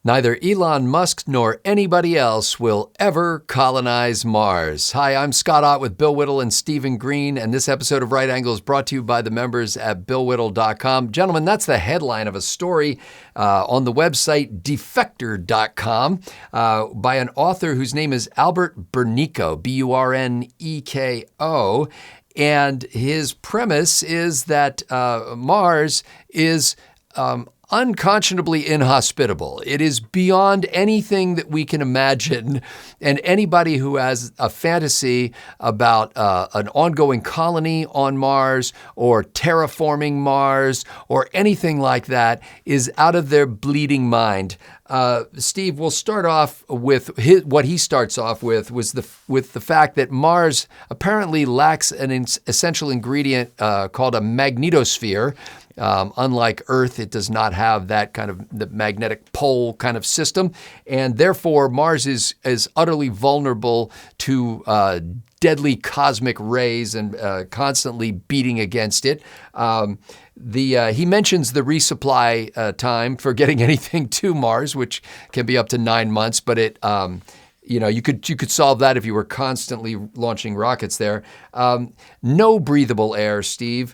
Neither Elon Musk nor anybody else will ever colonize Mars. Hi, I'm Scott Ott with Bill Whittle and Stephen Green, and this episode of Right Angle is brought to you by the members at BillWhittle.com. Gentlemen, that's the headline of a story on the website defector.com by an author whose name is Albert Burneko, Burneko. And his premise is that Mars is unconscionably inhospitable. It is beyond anything that we can imagine. And anybody who has a fantasy about an ongoing colony on Mars or terraforming Mars or anything like that is out of their bleeding mind. Steve, we'll start off with what he starts off with with the fact that Mars apparently lacks an essential ingredient called a magnetosphere. Unlike Earth, it does not have that kind of the magnetic pole kind of system, and therefore Mars is utterly vulnerable to deadly cosmic rays and constantly beating against it. He mentions the resupply time for getting anything to Mars, which can be up to 9 months, but you could solve that if you were constantly launching rockets there. No breathable air, Steve.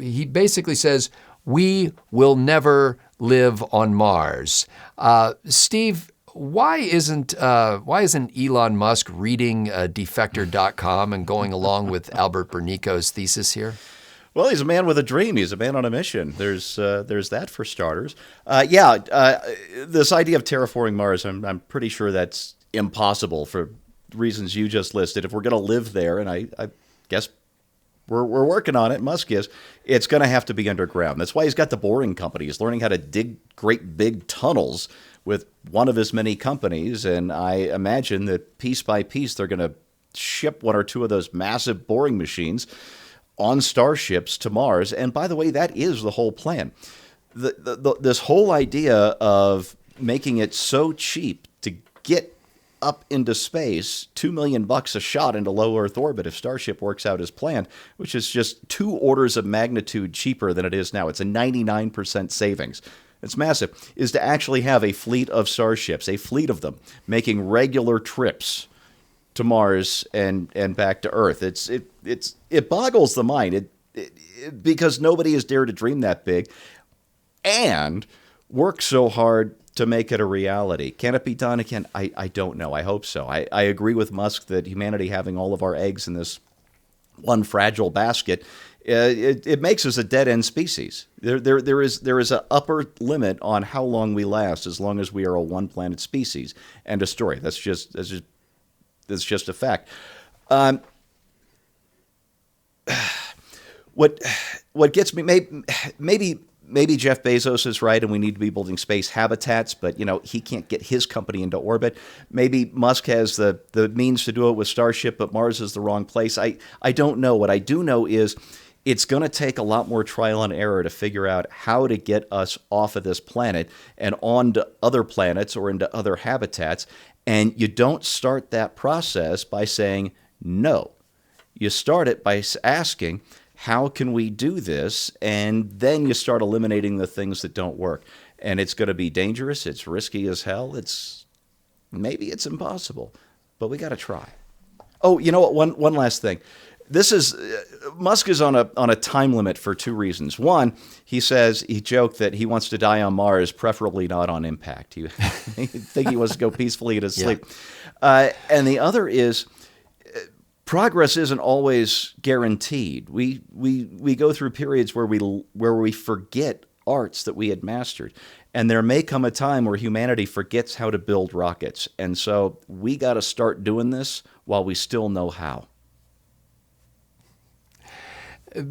He basically says, we will never live on Mars. Steve, why isn't Elon Musk reading defector.com and going along with Albert Burneko's thesis here? Well, he's a man with a dream. He's a man on a mission. There's that for starters. This idea of terraforming Mars, I'm pretty sure that's impossible for reasons you just listed. If we're going to live there, and I guess we're working on it, Musk is, it's going to have to be underground. That's why he's got the boring company. He's learning how to dig great big tunnels with one of his many companies, and I imagine that piece by piece they're going to ship one or two of those massive boring machines on starships to Mars. And by the way, that is the whole plan. This whole idea of making it so cheap to get up into space, $2 million a shot into low Earth orbit if Starship works out as planned, which is just 2 orders of magnitude cheaper than it is now. It's a 99% savings. It's massive, is to actually have a fleet of Starships, a fleet of them, making regular trips to Mars and back to Earth. It boggles the mind because nobody has dared to dream that big and work so hard to make it a reality. Can it be done again? I don't know. I hope so. I agree with Musk that humanity having all of our eggs in this one fragile basket, it makes us a dead-end species. There is an upper limit on how long we last as long as we are a one-planet species. End of story. That's just a fact. What gets me, maybe Jeff Bezos is right and we need to be building space habitats, but he can't get his company into orbit. Maybe Musk has the means to do it with Starship, but Mars is the wrong place. I don't know. What I do know is it's going to take a lot more trial and error to figure out how to get us off of this planet and onto other planets or into other habitats. And you don't start that process by saying no. You start it by asking, how can we do this? And then you start eliminating the things that don't work. And it's going to be dangerous. It's risky as hell. Maybe it's impossible, but we got to try. Oh, you know what? One last thing. Musk is on a time limit for 2 reasons. One, he joked that he wants to die on Mars, preferably not on impact. He think he wants to go peacefully to sleep. Yeah. And the other is, progress isn't always guaranteed. We go through periods where we forget arts that we had mastered. And there may come a time where humanity forgets how to build rockets. And so we got to start doing this while we still know how.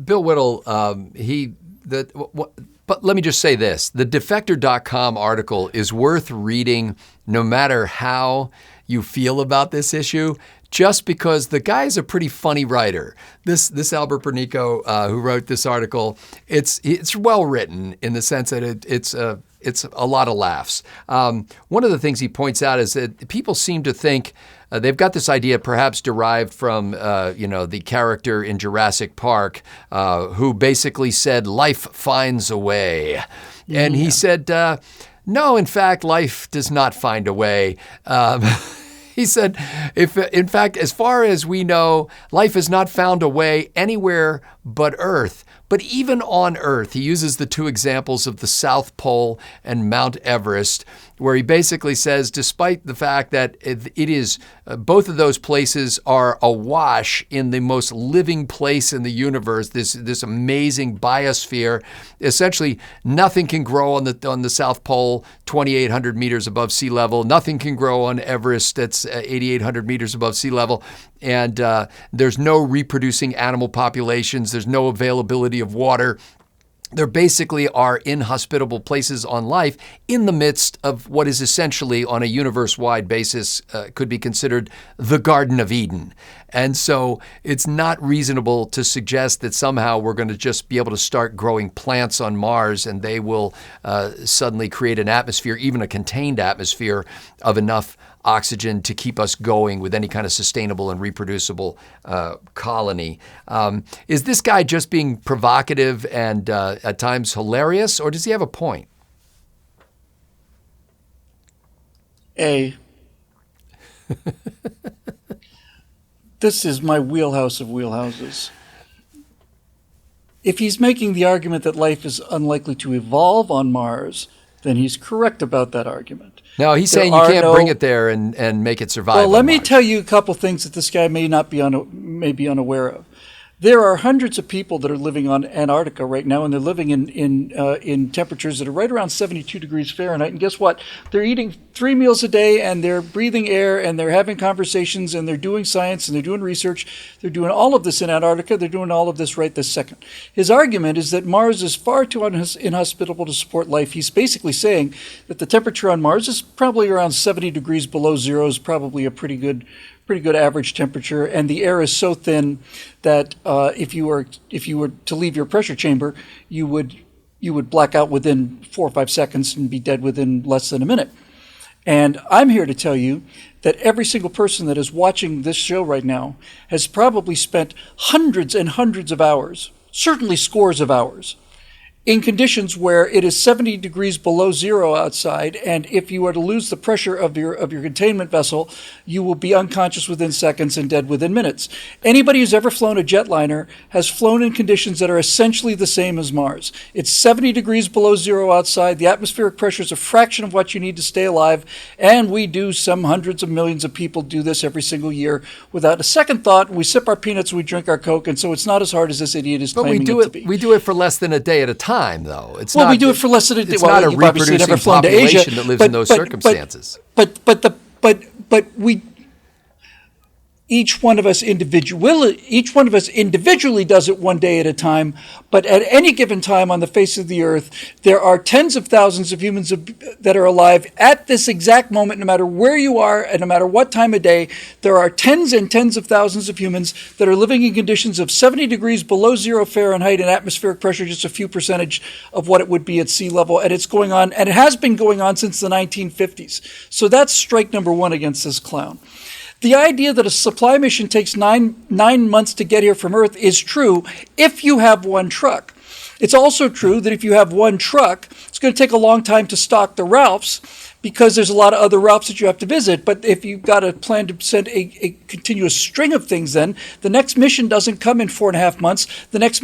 Bill Whittle, but let me just say this. The defector.com article is worth reading no matter how you feel about this issue, just because the guy is a pretty funny writer. This Albert Burneko, who wrote this article, it's well written in the sense that it's a lot of laughs. One of the things he points out is that people seem to think they've got this idea, perhaps derived from the character in Jurassic Park, who basically said life finds a way, and he said No, in fact, life does not find a way. He said, if in fact, as far as we know, life has not found a way anywhere but Earth. But even on Earth, he uses the two examples of the South Pole and Mount Everest, where he basically says, despite the fact that it is, both of those places are awash in the most living place in the universe, this amazing biosphere, essentially nothing can grow on the South Pole, 2,800 meters above sea level. Nothing can grow on Everest, that's 8,800 meters above sea level. And there's no reproducing animal populations. There's no availability of water. There basically are inhospitable places on life in the midst of what is essentially, on a universe-wide basis, could be considered the Garden of Eden. And so it's not reasonable to suggest that somehow we're going to just be able to start growing plants on Mars and they will suddenly create an atmosphere, even a contained atmosphere, of enough oxygen to keep us going with any kind of sustainable and reproducible colony. Is this guy just being provocative and at times hilarious, or does he have a point? This is my wheelhouse of wheelhouses. If he's making the argument that life is unlikely to evolve on Mars, then he's correct about that argument. No, he's saying you can't bring it there and make it survive. Well, let me Mars. tell you a couple things that this guy may be unaware of. There are hundreds of people that are living on Antarctica right now, and they're living in temperatures that are right around 72 degrees Fahrenheit. And guess what? They're eating 3 meals a day, and they're breathing air, and they're having conversations, and they're doing science, and they're doing research. They're doing all of this in Antarctica. They're doing all of this right this second. His argument is that Mars is far too inhospitable to support life. He's basically saying that the temperature on Mars is probably around 70 degrees below zero, is probably a pretty good average temperature, and the air is so thin that if you were to leave your pressure chamber, you would black out within 4 or 5 seconds and be dead within less than a minute. And I'm here to tell you that every single person that is watching this show right now has probably spent hundreds and hundreds of hours, certainly scores of hours, in conditions where it is 70 degrees below zero outside, and if you are to lose the pressure of your containment vessel, you will be unconscious within seconds and dead within minutes. Anybody who's ever flown a jetliner has flown in conditions that are essentially the same as Mars. It's 70 degrees below zero outside. The atmospheric pressure is a fraction of what you need to stay alive, and we do, some hundreds of millions of people do this every single year without a second thought. We sip our peanuts, we drink our Coke, and so it's not as hard as this idiot is claiming it to be. We do it for less than a day at a time. Though we do it for less than a day. It's not a reproducing population that lives in those circumstances. But we, each one of us individually does it one day at a time. But at any given time on the face of the earth, there are tens of thousands of humans that are alive at this exact moment, no matter where you are and no matter what time of day. There are tens and tens of thousands of humans that are living in conditions of 70 degrees below zero Fahrenheit and atmospheric pressure, just a few percentage of what it would be at sea level. And it's going on, and it has been going on since the 1950s. So that's strike number one against this clown. The idea that a supply mission takes nine months to get here from Earth is true if you have one truck. It's also true that if you have one truck, it's going to take a long time to stock the Ralphs because there's a lot of other Ralphs that you have to visit. But if you've got a plan to send a continuous string of things, then the next mission doesn't come in 4.5 months. The next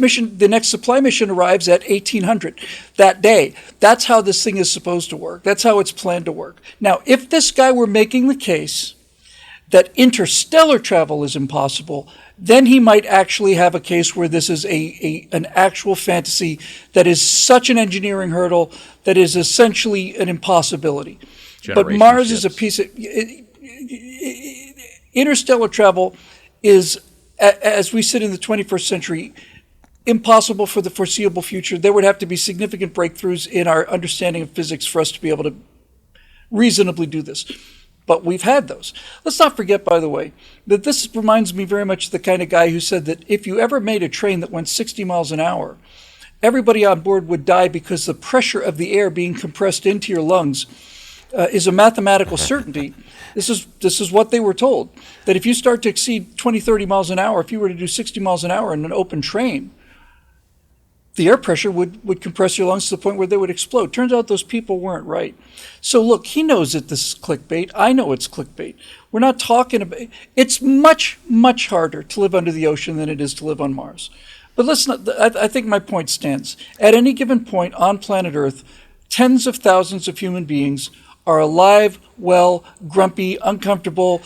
supply mission arrives at 1800 that day. That's how this thing is supposed to work. That's how it's planned to work. Now, if this guy were making the case that interstellar travel is impossible, then he might actually have a case where this is an actual fantasy that is such an engineering hurdle that is essentially an impossibility. But Mars is a piece of... Interstellar travel is, as we sit in the 21st century, impossible for the foreseeable future. There would have to be significant breakthroughs in our understanding of physics for us to be able to reasonably do this. But we've had those. Let's not forget, by the way, that this reminds me very much of the kind of guy who said that if you ever made a train that went 60 miles an hour, everybody on board would die because the pressure of the air being compressed into your lungs is a mathematical certainty. This is what they were told, that if you start to exceed 20, 30 miles an hour, if you were to do 60 miles an hour in an open train, the air pressure would compress your lungs to the point where they would explode. Turns out those people weren't right. So look, he knows that this is clickbait. I know it's clickbait. We're not talking about, it's much, much harder to live under the ocean than it is to live on Mars. But let's not, I think my point stands. At any given point on planet Earth, tens of thousands of human beings are alive, well, grumpy, uncomfortable,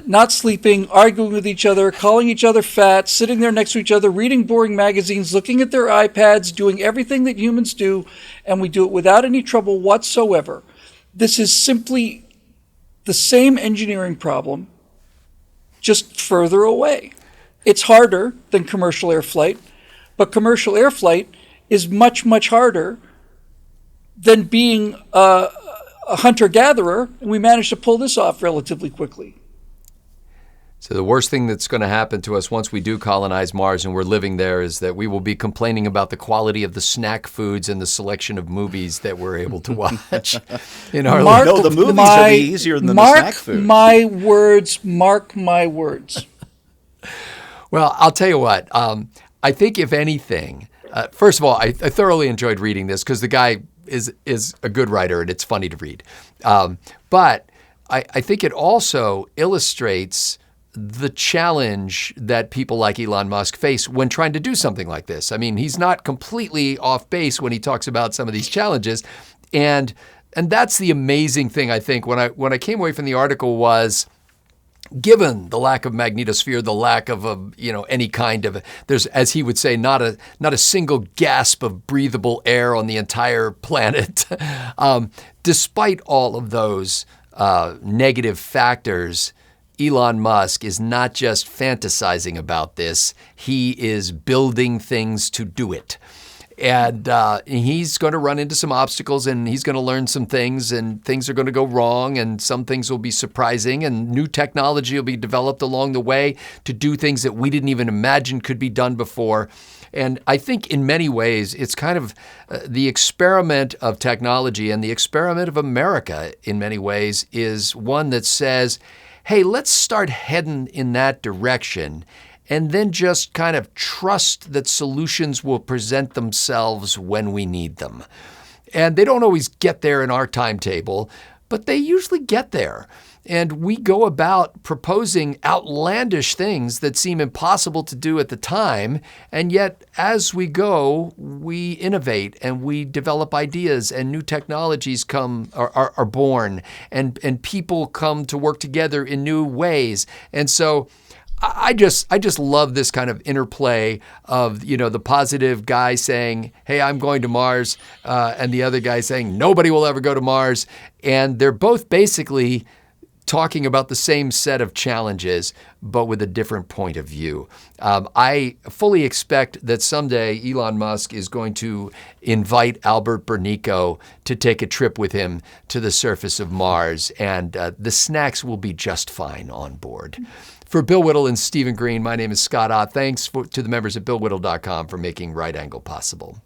not sleeping, arguing with each other, calling each other fat, sitting there next to each other, reading boring magazines, looking at their iPads, doing everything that humans do, and we do it without any trouble whatsoever. This is simply the same engineering problem, just further away. It's harder than commercial air flight, but commercial air flight is much, much harder than being a hunter-gatherer, and we managed to pull this off relatively quickly. So the worst thing that's going to happen to us once we do colonize Mars and we're living there is that we will be complaining about the quality of the snack foods and the selection of movies that we're able to watch in our life. No, the movies will be easier than the snack food. Mark my words. Well, I'll tell you what. I think if anything, first of all, I thoroughly enjoyed reading this because the guy is a good writer and it's funny to read. But I think it also illustrates the challenge that people like Elon Musk face when trying to do something like this. I mean, he's not completely off base when he talks about some of these challenges. And that's the amazing thing, I think, when I came away from the article was, given the lack of magnetosphere, the lack of any kind of, there's, as he would say, not a single gasp of breathable air on the entire planet. Despite all of those negative factors, Elon Musk is not just fantasizing about this, he is building things to do it. And he's going to run into some obstacles and he's going to learn some things and things are going to go wrong and some things will be surprising and new technology will be developed along the way to do things that we didn't even imagine could be done before. And I think in many ways, it's kind of the experiment of technology and the experiment of America in many ways is one that says, hey, let's start heading in that direction and then just kind of trust that solutions will present themselves when we need them. And they don't always get there in our timetable, but they usually get there. And we go about proposing outlandish things that seem impossible to do at the time. And yet, as we go, we innovate and we develop ideas and new technologies are born and people come to work together in new ways. And so I just love this kind of interplay of, the positive guy saying, hey, I'm going to Mars, and the other guy saying, nobody will ever go to Mars. And they're both basically talking about the same set of challenges, but with a different point of view. I fully expect that someday Elon Musk is going to invite Albert Bernico to take a trip with him to the surface of Mars, and the snacks will be just fine on board. For Bill Whittle and Stephen Green, my name is Scott Ott. Thanks to the members at BillWhittle.com for making Right Angle possible.